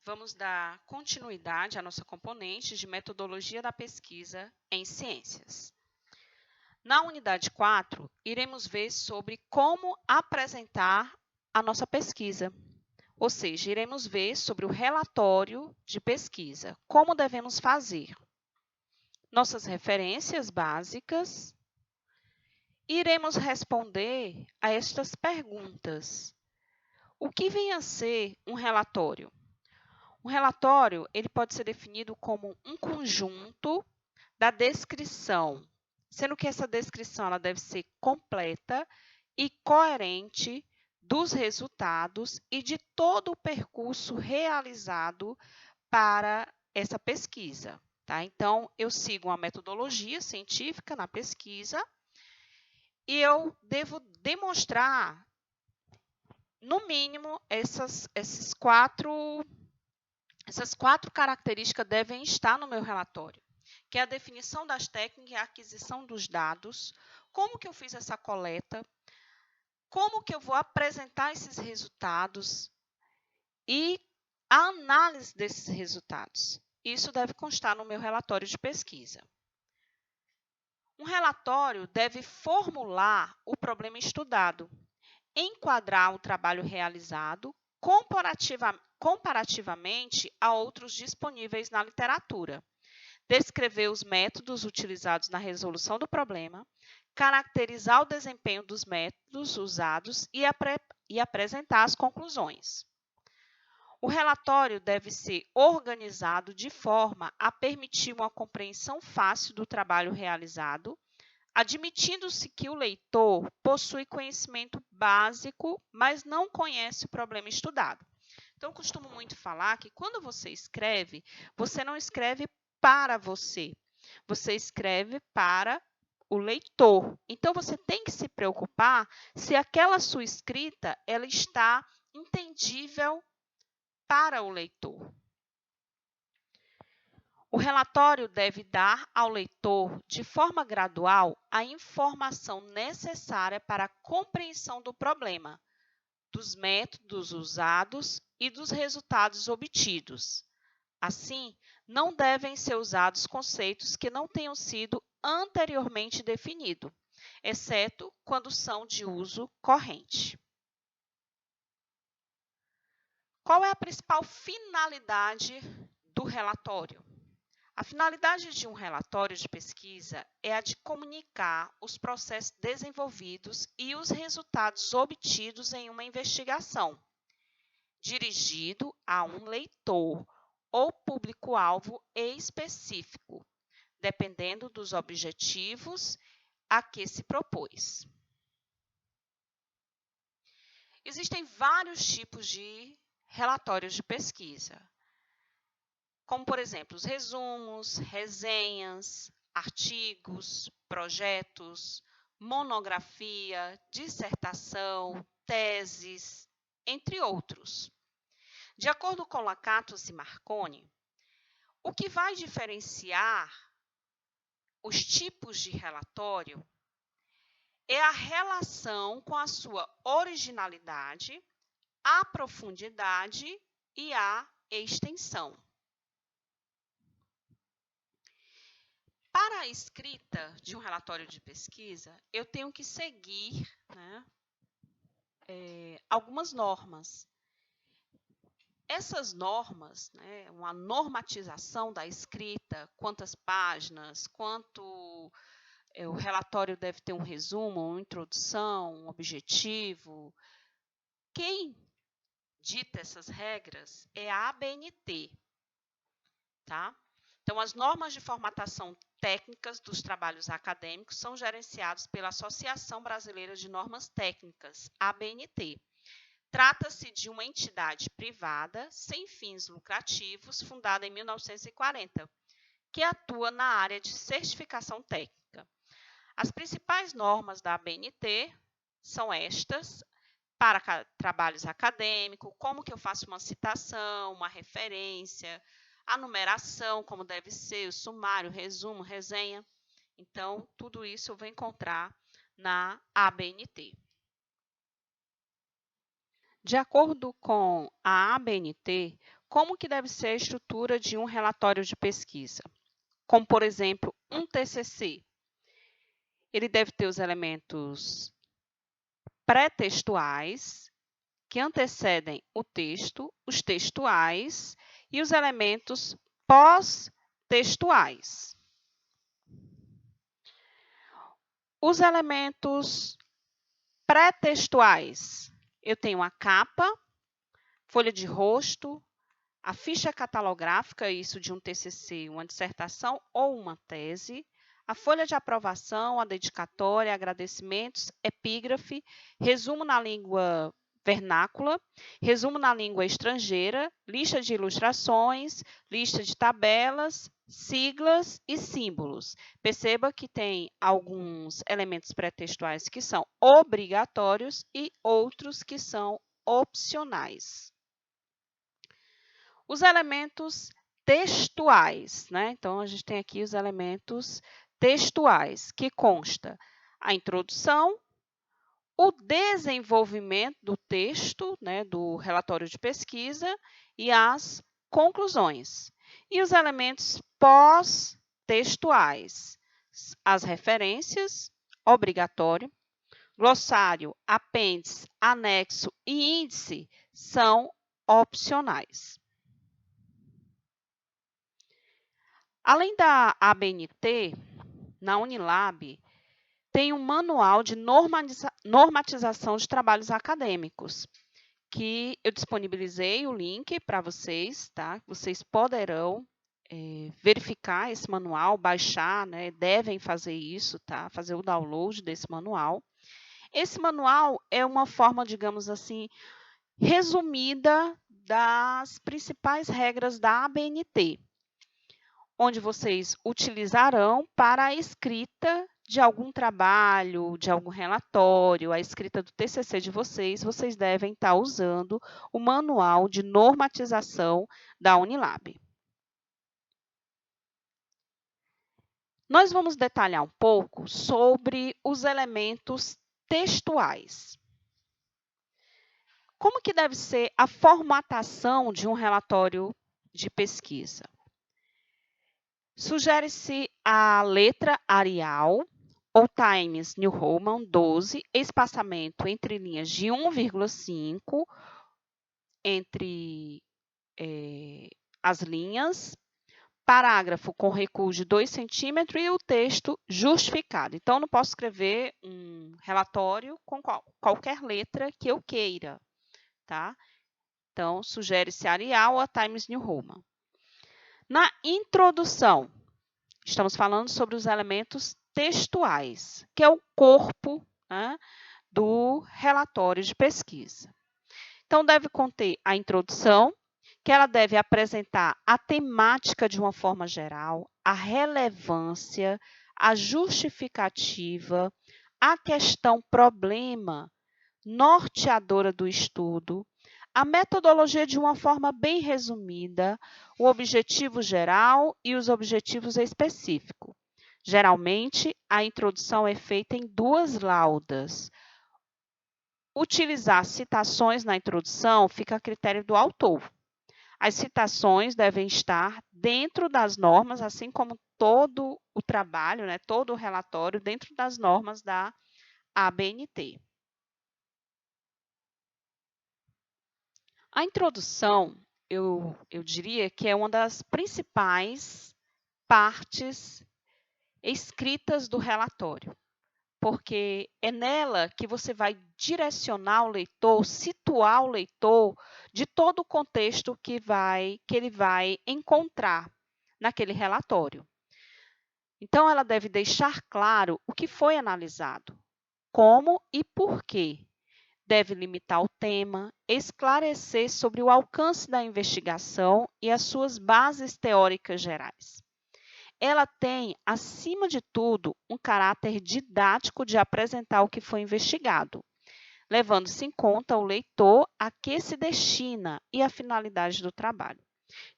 Vamos dar continuidade à nossa componente de metodologia da pesquisa em ciências. Na unidade 4, iremos ver sobre como apresentar a nossa pesquisa, ou seja, iremos ver sobre o relatório de pesquisa, como devemos fazer, nossas referências básicas. Iremos responder a estas perguntas. O que vem a ser um relatório? Um relatório ele pode ser definido como um conjunto da descrição, sendo que essa descrição ela deve ser completa e coerente dos resultados e de todo o percurso realizado para essa pesquisa. Tá? Então, eu sigo uma metodologia científica na pesquisa e eu devo demonstrar, no mínimo, essas quatro características devem estar no meu relatório, que é a definição das técnicas e a aquisição dos dados, como que eu fiz essa coleta, como que eu vou apresentar esses resultados e a análise desses resultados. Isso deve constar no meu relatório de pesquisa. Um relatório deve formular o problema estudado, enquadrar o trabalho realizado comparativamente a outros disponíveis na literatura, descrever os métodos utilizados na resolução do problema, caracterizar o desempenho dos métodos usados e apresentar as conclusões. O relatório deve ser organizado de forma a permitir uma compreensão fácil do trabalho realizado, admitindo-se que o leitor possui conhecimento básico, mas não conhece o problema estudado. Então, eu costumo muito falar que quando você não escreve para você, você escreve para o leitor. Então, você tem que se preocupar se aquela sua escrita ela está entendível para o leitor. O relatório deve dar ao leitor, de forma gradual, a informação necessária para a compreensão do problema, dos métodos usados e dos resultados obtidos. Assim, não devem ser usados conceitos que não tenham sido anteriormente definidos, exceto quando são de uso corrente. Qual é a principal finalidade do relatório? A finalidade de um relatório de pesquisa é a de comunicar os processos desenvolvidos e os resultados obtidos em uma investigação, dirigido a um leitor ou público-alvo específico, dependendo dos objetivos a que se propôs. Existem vários tipos de relatórios de pesquisa, como, por exemplo, os resumos, resenhas, artigos, projetos, monografia, dissertação, teses, entre outros. De acordo com Lakatos e Marconi, o que vai diferenciar os tipos de relatório é a relação com a sua originalidade, a profundidade e a extensão. Para a escrita de um relatório de pesquisa, eu tenho que seguir algumas normas. Essas normas, uma normatização da escrita, quantas páginas, quanto o relatório deve ter um resumo, uma introdução, um objetivo. Quem dita essas regras é a ABNT, tá? Então, as normas de formatação técnicas dos trabalhos acadêmicos são gerenciadas pela Associação Brasileira de Normas Técnicas, ABNT. Trata-se de uma entidade privada, sem fins lucrativos, fundada em 1940, que atua na área de certificação técnica. As principais normas da ABNT são estas, para trabalhos acadêmicos, como que eu faço uma citação, uma referência, a numeração, como deve ser, o sumário, resumo, resenha. Então, tudo isso eu vou encontrar na ABNT. De acordo com a ABNT, como que deve ser a estrutura de um relatório de pesquisa. Como, por exemplo, um TCC. Ele deve ter os elementos pré-textuais, que antecedem o texto, os textuais e os elementos pós-textuais. Os elementos pré-textuais, eu tenho a capa, folha de rosto, a ficha catalográfica, isso de um TCC, uma dissertação ou uma tese, a folha de aprovação, a dedicatória, agradecimentos, epígrafe, resumo na língua vernácula, resumo na língua estrangeira, lista de ilustrações, lista de tabelas, siglas e símbolos. Perceba que tem alguns elementos pré-textuais que são obrigatórios e outros que são opcionais. Os elementos textuais, né? Então, a gente tem aqui os elementos textuais, que consta a introdução, o desenvolvimento do texto, né, do relatório de pesquisa e as conclusões. E os elementos pós-textuais, as referências, obrigatório, glossário, apêndice, anexo e índice são opcionais. Além da ABNT, na Unilab, tem um manual de normatização de trabalhos acadêmicos, que eu disponibilizei o link para vocês, tá? Vocês poderão verificar esse manual, baixar, né? Devem fazer isso, tá? Fazer o download desse manual. Esse manual é uma forma, digamos assim, resumida das principais regras da ABNT, onde vocês utilizarão para a escrita de algum trabalho, de algum relatório, a escrita do TCC de vocês, vocês devem estar usando o manual de normatização da Unilab. Nós vamos detalhar um pouco sobre os elementos textuais. Como que deve ser a formatação de um relatório de pesquisa? Sugere-se a letra Arial ou Times New Roman 12, espaçamento entre linhas de 1,5 entre as linhas, parágrafo com recuo de 2 centímetros e o texto justificado. Então, não posso escrever um relatório com qualquer letra que eu queira, tá? Então, sugere-se Arial ou a Times New Roman. Na introdução, estamos falando sobre os elementos textuais, que é o corpo, né, do relatório de pesquisa. Então, deve conter a introdução, que ela deve apresentar a temática de uma forma geral, a relevância, a justificativa, a questão problema, norteadora do estudo, a metodologia de uma forma bem resumida, o objetivo geral e os objetivos específicos. Geralmente, a introdução é feita em 2 laudas. Utilizar citações na introdução fica a critério do autor. As citações devem estar dentro das normas, assim como todo o trabalho, né, todo o relatório, dentro das normas da ABNT. A introdução, eu diria que é uma das principais partes escritas do relatório, porque é nela que você vai direcionar o leitor, situar o leitor de todo o contexto que ele vai encontrar naquele relatório. Então, ela deve deixar claro o que foi analisado, como e por quê. Deve limitar o tema, esclarecer sobre o alcance da investigação e as suas bases teóricas gerais. Ela tem, acima de tudo, um caráter didático de apresentar o que foi investigado, levando-se em conta o leitor a que se destina e a finalidade do trabalho.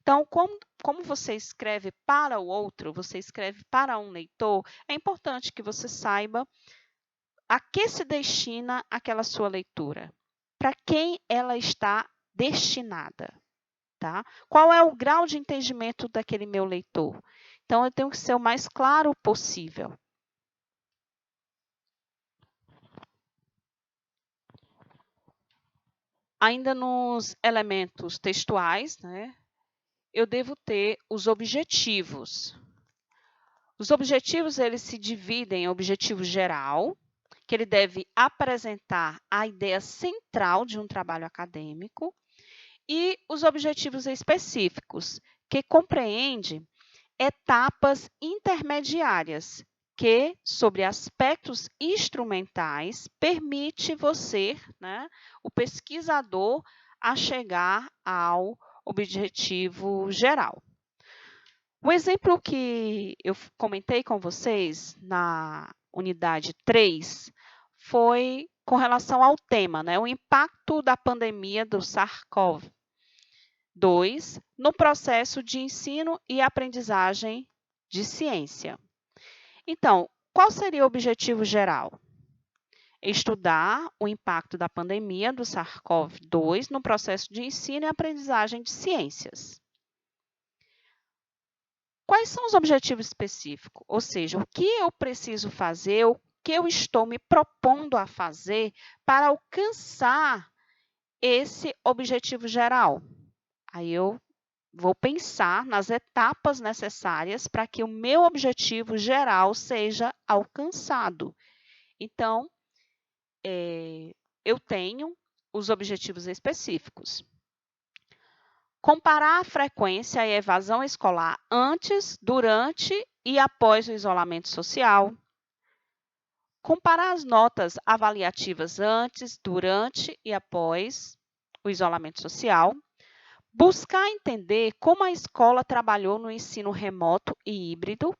Então, como você escreve para o outro, você escreve para um leitor, é importante que você saiba a que se destina aquela sua leitura, para quem ela está destinada, tá? Qual é o grau de entendimento daquele meu leitor? Então, eu tenho que ser o mais claro possível. Ainda nos elementos textuais, né, eu devo ter os objetivos. Os objetivos, eles se dividem em objetivo geral, que ele deve apresentar a ideia central de um trabalho acadêmico, e os objetivos específicos, que compreende etapas intermediárias, que, sobre aspectos instrumentais, permite você, né, o pesquisador, a chegar ao objetivo geral. O exemplo que eu comentei com vocês na unidade 3 foi com relação ao tema, né, o impacto da pandemia do SARS-CoV-2 no processo de ensino e aprendizagem de ciência. Então, qual seria o objetivo geral? Estudar o impacto da pandemia do SARS-CoV-2 no processo de ensino e aprendizagem de ciências. Quais são os objetivos específicos? Ou seja, o que eu preciso fazer, o que eu estou me propondo a fazer para alcançar esse objetivo geral? Aí eu vou pensar nas etapas necessárias para que o meu objetivo geral seja alcançado. Então, eu tenho os objetivos específicos. Comparar a frequência e a evasão escolar antes, durante e após o isolamento social. Comparar as notas avaliativas antes, durante e após o isolamento social. Buscar entender como a escola trabalhou no ensino remoto e híbrido.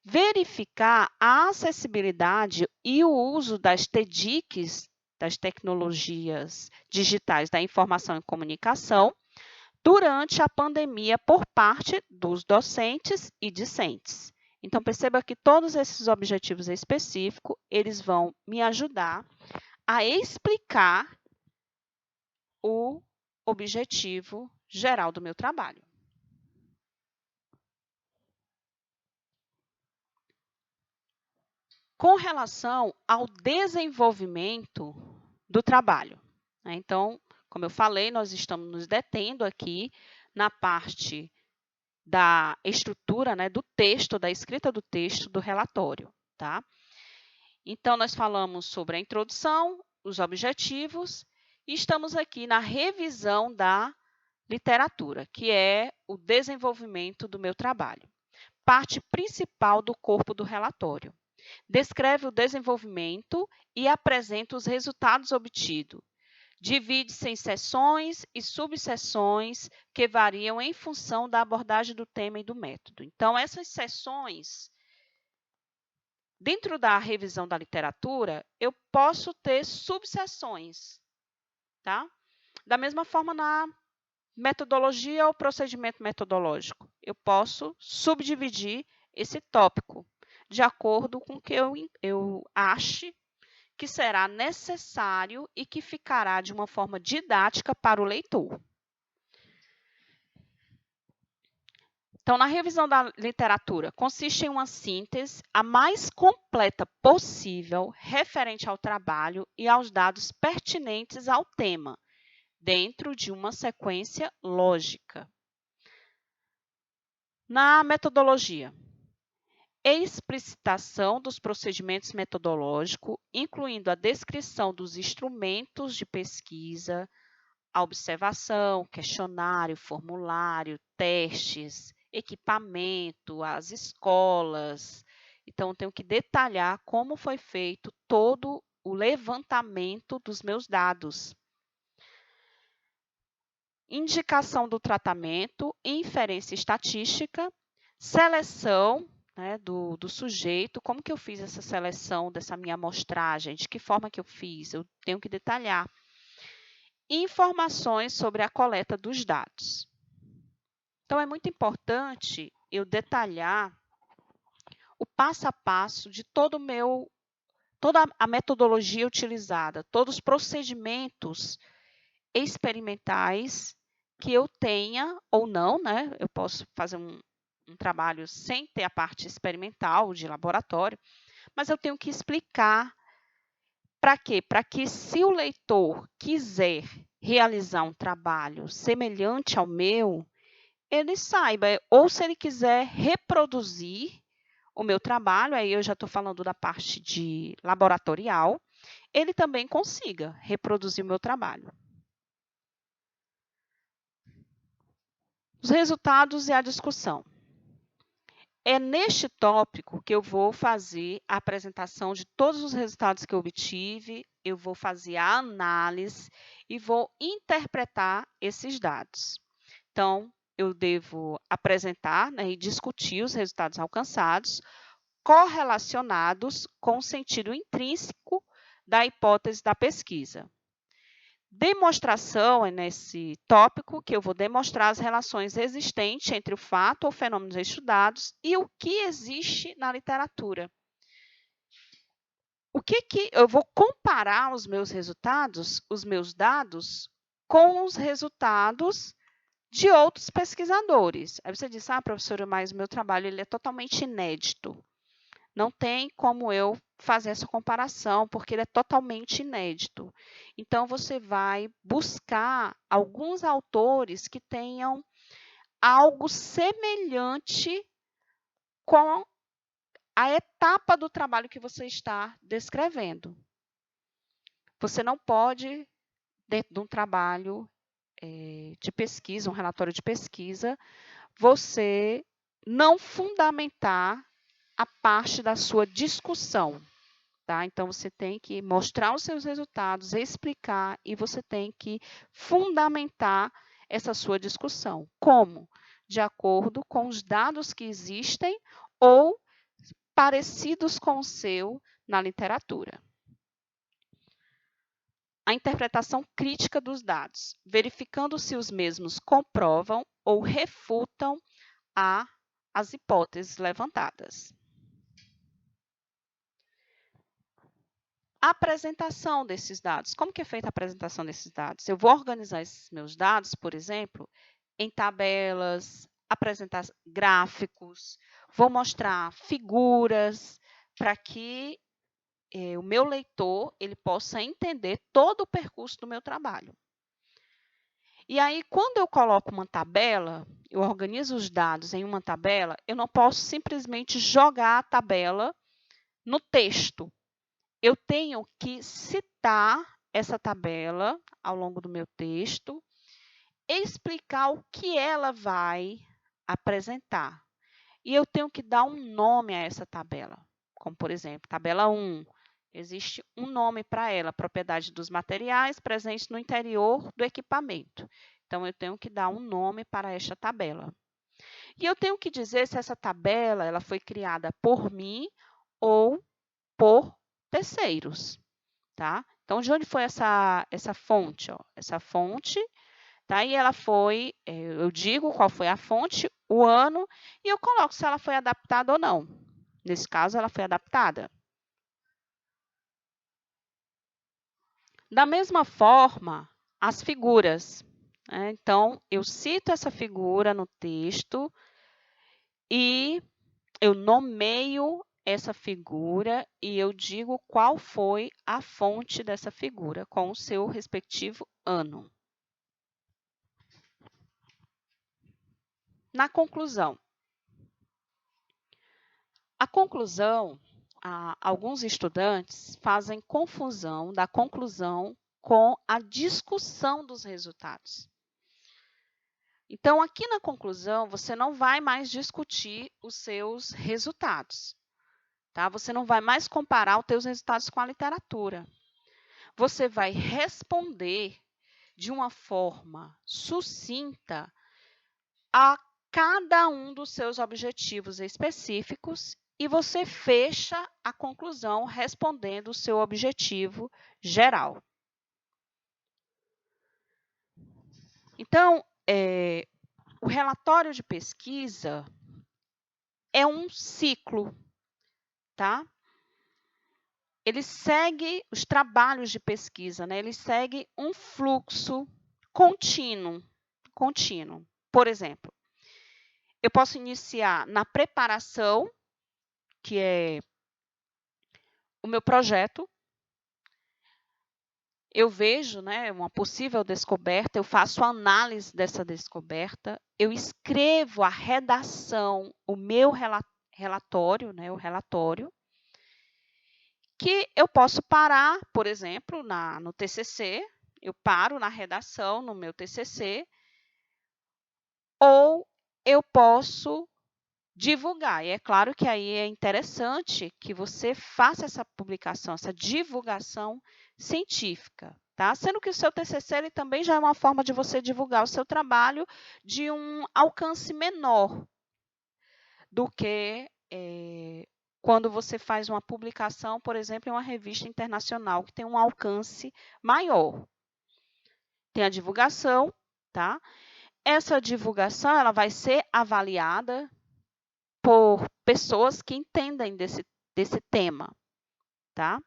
Verificar a acessibilidade e o uso das TDICs, das tecnologias digitais da informação e comunicação, durante a pandemia por parte dos docentes e discentes. Então, perceba que todos esses objetivos específicos, eles vão me ajudar a explicar o objetivo geral do meu trabalho. Com relação ao desenvolvimento do trabalho, né? Então, como eu falei, nós estamos nos detendo aqui na parte da estrutura, né, do texto, da escrita do texto do relatório, tá? Então, nós falamos sobre a introdução, os objetivos, e estamos aqui na revisão da literatura, que é o desenvolvimento do meu trabalho. Parte principal do corpo do relatório. Descreve o desenvolvimento e apresenta os resultados obtidos. Divide-se em seções e subseções que variam em função da abordagem do tema e do método. Então, essas seções, dentro da revisão da literatura, eu posso ter subseções, tá? Da mesma forma, na metodologia ou procedimento metodológico, eu posso subdividir esse tópico de acordo com o que eu ache que será necessário e que ficará de uma forma didática para o leitor. Então, na revisão da literatura, consiste em uma síntese a mais completa possível referente ao trabalho e aos dados pertinentes ao tema, dentro de uma sequência lógica. Na metodologia, explicitação dos procedimentos metodológicos, incluindo a descrição dos instrumentos de pesquisa, a observação, questionário, formulário, testes, equipamento, as escolas. Então, tenho que detalhar como foi feito todo o levantamento dos meus dados. Indicação do tratamento, inferência estatística, seleção, né, do sujeito, como que eu fiz essa seleção dessa minha amostragem, de que forma que eu fiz, eu tenho que detalhar. Informações sobre a coleta dos dados. Então, é muito importante eu detalhar o passo a passo de toda a metodologia utilizada, todos os procedimentos experimentais que eu tenha ou não, né? Eu posso fazer um trabalho sem ter a parte experimental de laboratório, mas eu tenho que explicar para quê? Para que, se o leitor quiser realizar um trabalho semelhante ao meu, ele saiba, ou se ele quiser reproduzir o meu trabalho, aí eu já estou falando da parte de laboratorial, ele também consiga reproduzir o meu trabalho. Os resultados e a discussão. É neste tópico que eu vou fazer a apresentação de todos os resultados que eu obtive, eu vou fazer a análise e vou interpretar esses dados. Então, eu devo apresentar, né, e discutir os resultados alcançados, correlacionados com o sentido intrínseco da hipótese da pesquisa. Demonstração é nesse tópico que eu vou demonstrar as relações existentes entre o fato ou fenômenos estudados e o que existe na literatura. O que eu vou comparar os meus resultados, os meus dados, com os resultados de outros pesquisadores. Aí você diz, professora, mas o meu trabalho ele é totalmente inédito. Não tem como eu fazer essa comparação, porque ele é totalmente inédito. Então, você vai buscar alguns autores que tenham algo semelhante com a etapa do trabalho que você está descrevendo. Você não pode, dentro de um trabalho de pesquisa, um relatório de pesquisa, você não fundamentar a parte da sua discussão. Tá? Então, você tem que mostrar os seus resultados, explicar e você tem que fundamentar essa sua discussão. Como? De acordo com os dados que existem ou parecidos com o seu na literatura. A interpretação crítica dos dados, verificando se os mesmos comprovam ou refutam as hipóteses levantadas. A apresentação desses dados. Como que é feita a apresentação desses dados? Eu vou organizar esses meus dados, por exemplo, em tabelas, apresentar gráficos, vou mostrar figuras para que o meu leitor ele possa entender todo o percurso do meu trabalho. E aí, quando eu coloco uma tabela, eu organizo os dados em uma tabela, eu não posso simplesmente jogar a tabela no texto. Eu tenho que citar essa tabela ao longo do meu texto, explicar o que ela vai apresentar. E eu tenho que dar um nome a essa tabela, como, por exemplo, tabela 1. Existe um nome para ela, propriedade dos materiais presentes no interior do equipamento. Então, eu tenho que dar um nome para esta tabela. E eu tenho que dizer se essa tabela ela foi criada por mim ou por terceiros. Tá? Então, de onde foi essa fonte? Ó? Essa fonte, tá? E ela foi, eu digo qual foi a fonte, o ano, e eu coloco se ela foi adaptada ou não. Nesse caso, ela foi adaptada. Da mesma forma, as figuras. Né? Então, eu cito essa figura no texto e eu nomeio essa figura e eu digo qual foi a fonte dessa figura com o seu respectivo ano. Na conclusão. A conclusão, alguns estudantes fazem confusão da conclusão com a discussão dos resultados. Então, aqui na conclusão, você não vai mais discutir os seus resultados. Tá? Você não vai mais comparar os seus resultados com a literatura. Você vai responder de uma forma sucinta a cada um dos seus objetivos específicos e você fecha a conclusão respondendo o seu objetivo geral. Então, o relatório de pesquisa é um ciclo, tá? Ele segue os trabalhos de pesquisa, né? Ele segue um fluxo contínuo, contínuo. Por exemplo, eu posso iniciar na preparação, que é o meu projeto. Eu vejo, né, uma possível descoberta, eu faço análise dessa descoberta, eu escrevo a redação, o meu relatório, né, o relatório, que eu posso parar, por exemplo, no TCC, eu paro na redação, no meu TCC, ou eu posso divulgar. E é claro que aí é interessante que você faça essa publicação, essa divulgação científica, tá? Sendo que o seu TCC ele também já é uma forma de você divulgar o seu trabalho de um alcance menor do que quando você faz uma publicação, por exemplo, em uma revista internacional, que tem um alcance maior. Tem a divulgação, tá? Essa divulgação ela vai ser avaliada por pessoas que entendem desse tema, tá?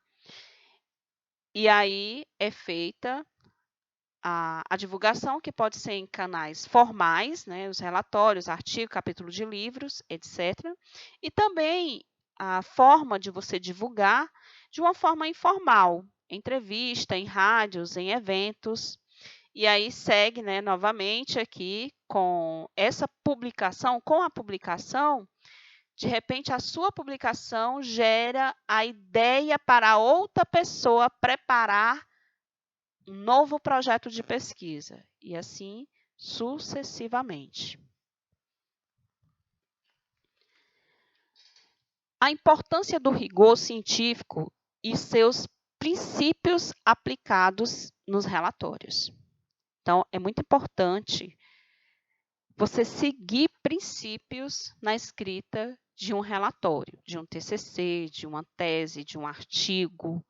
E aí é feita a divulgação, que pode ser em canais formais, né, os relatórios, artigos, capítulos de livros, etc. E também a forma de você divulgar de uma forma informal, entrevista, em rádios, em eventos. E aí segue, né, novamente aqui com essa publicação, com a publicação, de repente a sua publicação gera a ideia para outra pessoa preparar um novo projeto de pesquisa, e assim sucessivamente. A importância do rigor científico e seus princípios aplicados nos relatórios. Então, é muito importante você seguir princípios na escrita de um relatório, de um TCC, de uma tese, de um artigo,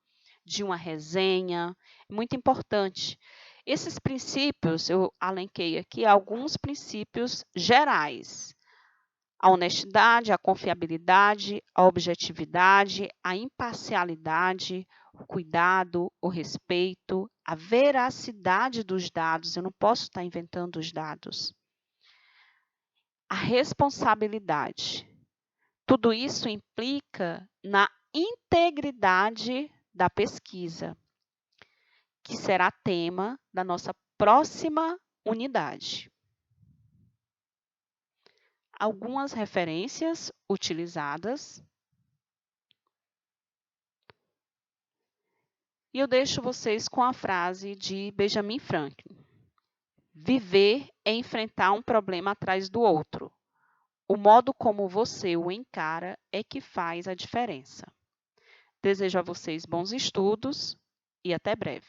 de uma resenha. É muito importante. Esses princípios, eu alenquei aqui alguns princípios gerais. A honestidade, a confiabilidade, a objetividade, a imparcialidade, o cuidado, o respeito, a veracidade dos dados. Eu não posso estar inventando os dados. A responsabilidade. Tudo isso implica na integridade da pesquisa, que será tema da nossa próxima unidade. Algumas referências utilizadas. E eu deixo vocês com a frase de Benjamin Franklin. Viver é enfrentar um problema atrás do outro. O modo como você o encara é que faz a diferença. Desejo a vocês bons estudos e até breve.